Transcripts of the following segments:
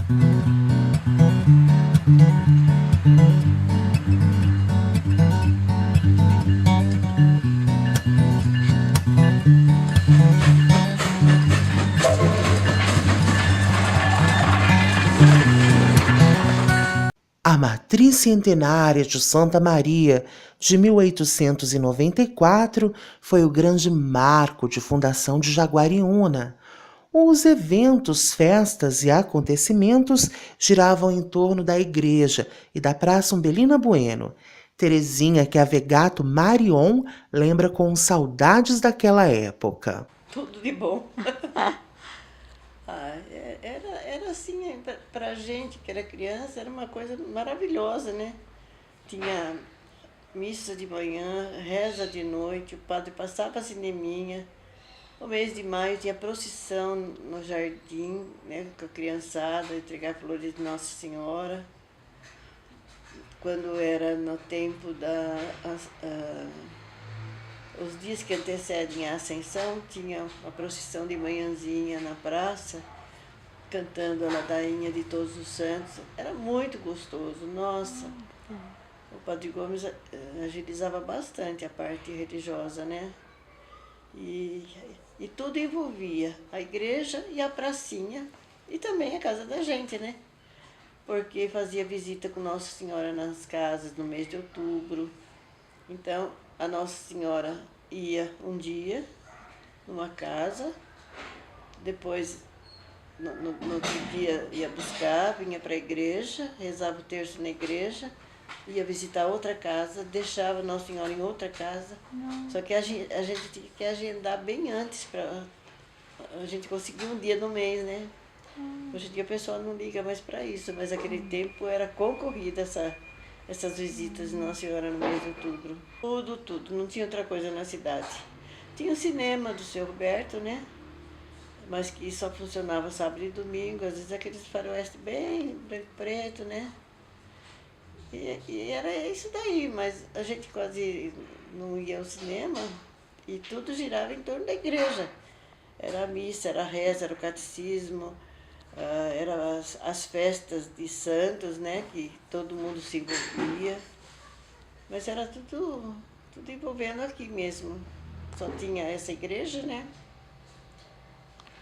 A Matriz Centenária de Santa Maria, de 1894, foi o grande marco de fundação de Jaguariúna. Os eventos, festas e acontecimentos giravam em torno da igreja e da Praça Umbelina Bueno. Terezinha Chiavegato Marion lembra com saudades daquela época. Tudo de bom. Era assim, pra gente que era criança, era uma coisa maravilhosa, né? Tinha missa de manhã, reza de noite, o padre passava cineminha. No mês de maio tinha procissão no jardim, né, com a criançada, entregar flores de Nossa Senhora. Quando era no tempo os dias que antecedem a Ascensão, tinha uma procissão de manhãzinha na praça, cantando a ladainha de Todos os Santos. Era muito gostoso, nossa. O Padre Gomes agilizava bastante a parte religiosa, né? E tudo envolvia a igreja e a pracinha e também a casa da gente, né? Porque fazia visita com Nossa Senhora nas casas no mês de outubro. Então, a Nossa Senhora ia um dia numa casa, depois, no outro dia, ia buscar, vinha para a igreja, rezava o terço na igreja, ia visitar outra casa, deixava Nossa Senhora em outra casa. Não. Só que a gente tinha que agendar bem antes para a gente conseguir um dia no mês, né? Hoje em dia a pessoa não liga mais para isso, mas naquele tempo era concorrida essas visitas de Nossa Senhora no mês de outubro. Tudo, não tinha outra coisa na cidade. Tinha o cinema do seu Roberto, né? Mas que só funcionava sábado e domingo, às vezes aqueles faroeste bem branco e preto, né? E era isso daí, mas a gente quase não ia ao cinema e tudo girava em torno da igreja. Era a missa, era a reza, era o catecismo, eram as festas de santos, né, que todo mundo se envolvia. Mas era tudo envolvendo aqui mesmo. Só tinha essa igreja, né?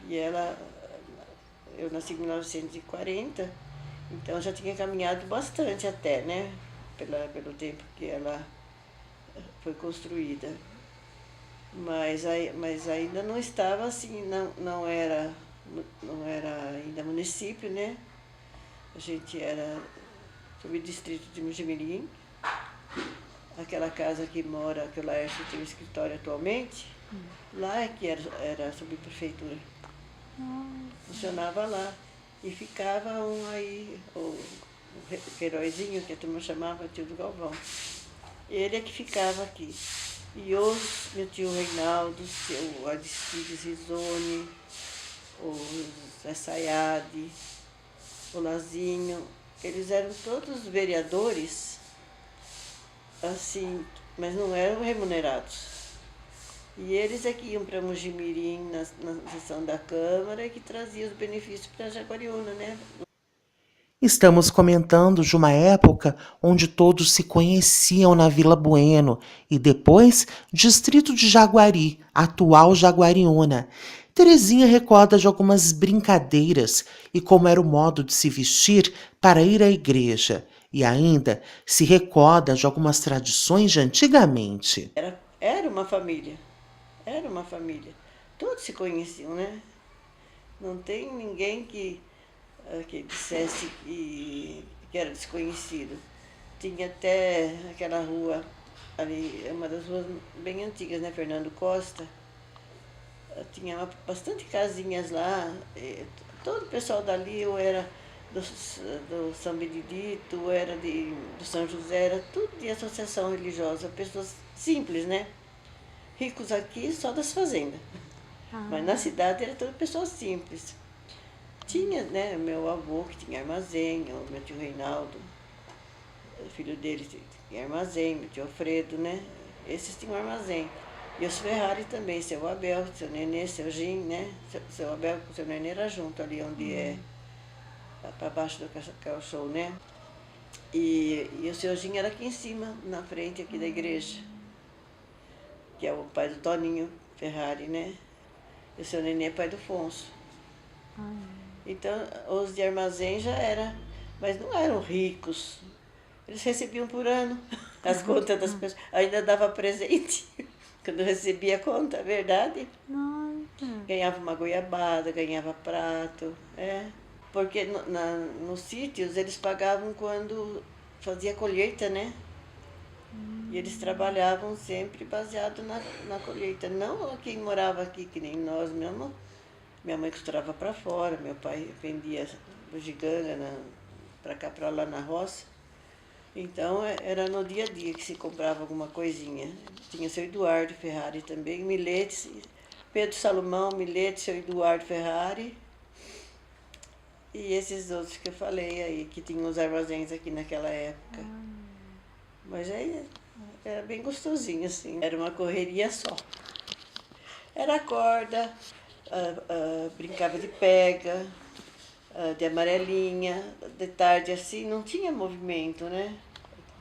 E eu nasci em 1940, então já tinha caminhado bastante até, né? Pelo tempo que ela foi construída. Mas ainda não estava assim, não era ainda município, né? A gente era subdistrito de Mojimirim. Aquela casa que mora, que o Laércio tem o escritório atualmente, lá é que era a subprefeitura. Funcionava lá. E ficava aí, o Queirozinho, que a turma chamava tio do Galvão. Ele é que ficava aqui. E meu tio Reinaldo, o Aristides Risoni, o Zé Sayade, o Lazinho, eles eram todos vereadores, assim, mas não eram remunerados. E eles é que iam para Mojimirim na sessão da Câmara e que traziam os benefícios para Jaguariúna, né? Estamos comentando de uma época onde todos se conheciam na Vila Bueno e depois distrito de Jaguari, atual Jaguariúna. Terezinha recorda de algumas brincadeiras e como era o modo de se vestir para ir à igreja. E ainda se recorda de algumas tradições de antigamente. Era uma família, era uma família. Todos se conheciam, né? Não tem ninguém que dissesse que era desconhecido. Tinha até aquela rua ali, uma das ruas bem antigas, né? Fernando Costa. Tinha bastante casinhas lá. Todo o pessoal dali, ou era do São Benedito, ou era do São José, era tudo de associação religiosa. Pessoas simples, né? Ricos aqui só das fazendas. Mas na cidade era toda pessoa simples. Tinha, né, meu avô que tinha armazém, o meu tio Reinaldo, o filho dele tinha armazém, meu tio Alfredo, né? Esses tinham armazém. E os Ferrari também, seu Abel, seu Nenê, seu Jim, né? Seu Abel com seu Nenê era junto ali onde é a para baixo do caixão, né? E o senhorzinho era aqui em cima, na frente aqui da igreja, que é o pai do Toninho Ferrari, né? E o seu Nenê é pai do Afonso. Então, os de armazém já era, mas não eram ricos. Eles recebiam por ano as contas das pessoas. Ainda dava presente quando recebia a conta, é verdade? Nossa. Ganhava uma goiabada, ganhava prato, Porque nos sítios eles pagavam quando fazia colheita, né? E eles trabalhavam sempre baseado na colheita. Não quem morava aqui, que nem nós mesmo. Minha mãe costurava para fora, meu pai vendia bugiganga para cá, para lá na roça. Então era no dia a dia que se comprava alguma coisinha. Tinha seu Eduardo Ferrari também, Milete, Pedro Salomão, Milete, seu Eduardo Ferrari. E esses outros que eu falei aí, que tinham os armazéns aqui naquela época. Mas aí era bem gostosinho, assim. Era uma correria só. Era corda, brincava de pega, de amarelinha. De tarde, assim, não tinha movimento, né?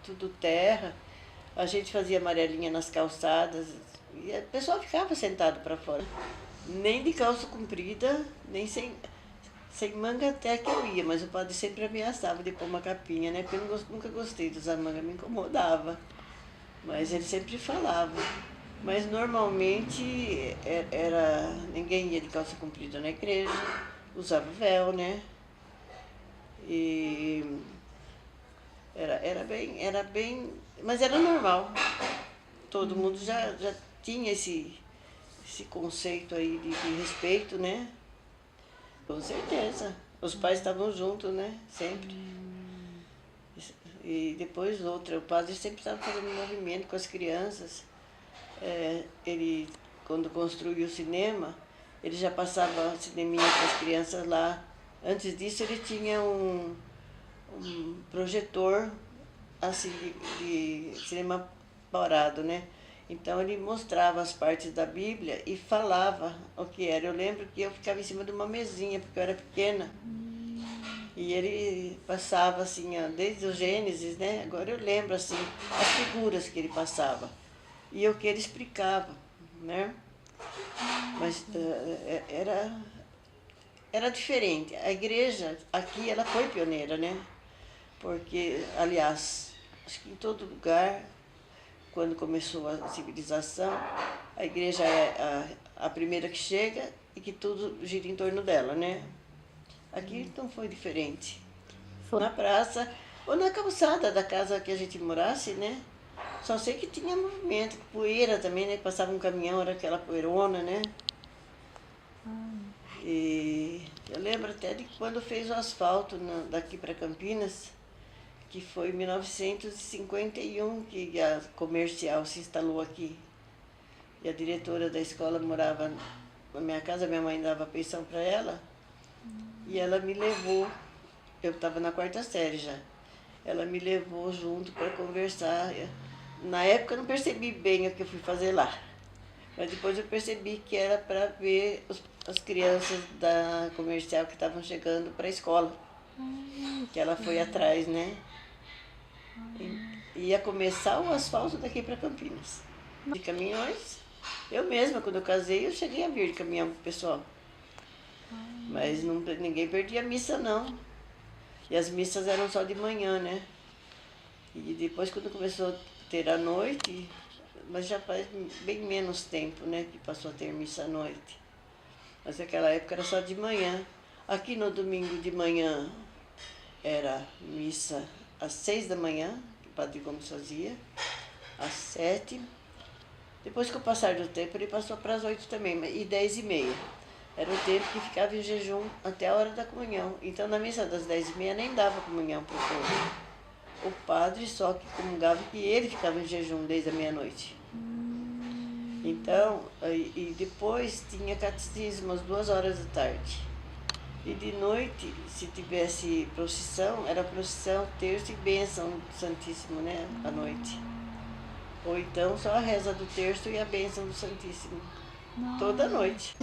Tudo terra. A gente fazia amarelinha nas calçadas e o pessoal ficava sentado para fora. Nem de calça comprida, nem sem manga até que eu ia, mas o padre sempre ameaçava de pôr uma capinha, né? Porque eu nunca gostei de usar manga, me incomodava. Mas ele sempre falava. Mas normalmente ninguém ia de calça comprida na igreja, usava véu, né? E era bem, mas era normal. Todo mundo já tinha esse conceito aí de respeito, né? Com certeza. Os pais estavam juntos, né? Sempre. E depois outra, o padre sempre estava fazendo movimento com as crianças. Ele, quando construiu o cinema, ele já passava cineminha com as crianças lá. Antes disso ele tinha um projetor assim de cinema parado, né? Então ele mostrava as partes da Bíblia e falava o que era. Eu lembro que eu ficava em cima de uma mesinha, porque eu era pequena. E ele passava assim, desde o Gênesis, né? Agora eu lembro assim, as figuras que ele passava. E o que ele explicava, né? Mas era diferente. A igreja aqui, ela foi pioneira, né? Porque, aliás, acho que em todo lugar, quando começou a civilização, a igreja é a primeira que chega e que tudo gira em torno dela, né? Aqui não foi diferente. Na praça ou na calçada da casa que a gente morasse, né? Só sei que tinha movimento, poeira também, né? Passava um caminhão, era aquela poeirona, né? E eu lembro até de quando fez o asfalto daqui para Campinas, que foi em 1951 que a comercial se instalou aqui. E a diretora da escola morava na minha casa, minha mãe dava pensão para ela. E ela me levou, eu estava na 4ª série já, ela me levou junto para conversar. Na época eu não percebi bem o que eu fui fazer lá, mas depois eu percebi que era para ver as crianças da comercial que estavam chegando para a escola, que ela foi atrás, né? Ia começar o asfalto daqui para Campinas, de caminhões. Eu mesma, quando eu casei, eu cheguei a vir de caminhão pro pessoal. Mas ninguém perdia a missa, não. E as missas eram só de manhã, né? E depois, quando começou a ter a noite, mas já faz bem menos tempo, né, que passou a ter missa à noite. Mas naquela época era só de manhã. Aqui no domingo de manhã era missa às 6 da manhã, que o Padre Gomes fazia, às 7. Depois, com o passar do tempo, ele passou para as 8 também, e 10h30. Era o tempo que ficava em jejum até a hora da comunhão. Então, na missa das 10h30 nem dava comunhão para o povo. O padre só que comungava que ele ficava em jejum desde a meia-noite. Então, e depois tinha catecismo às 2h da tarde. E de noite, se tivesse procissão, era procissão, terço e bênção do Santíssimo, né, à noite. Ou então só a reza do terço e a bênção do Santíssimo. Toda noite.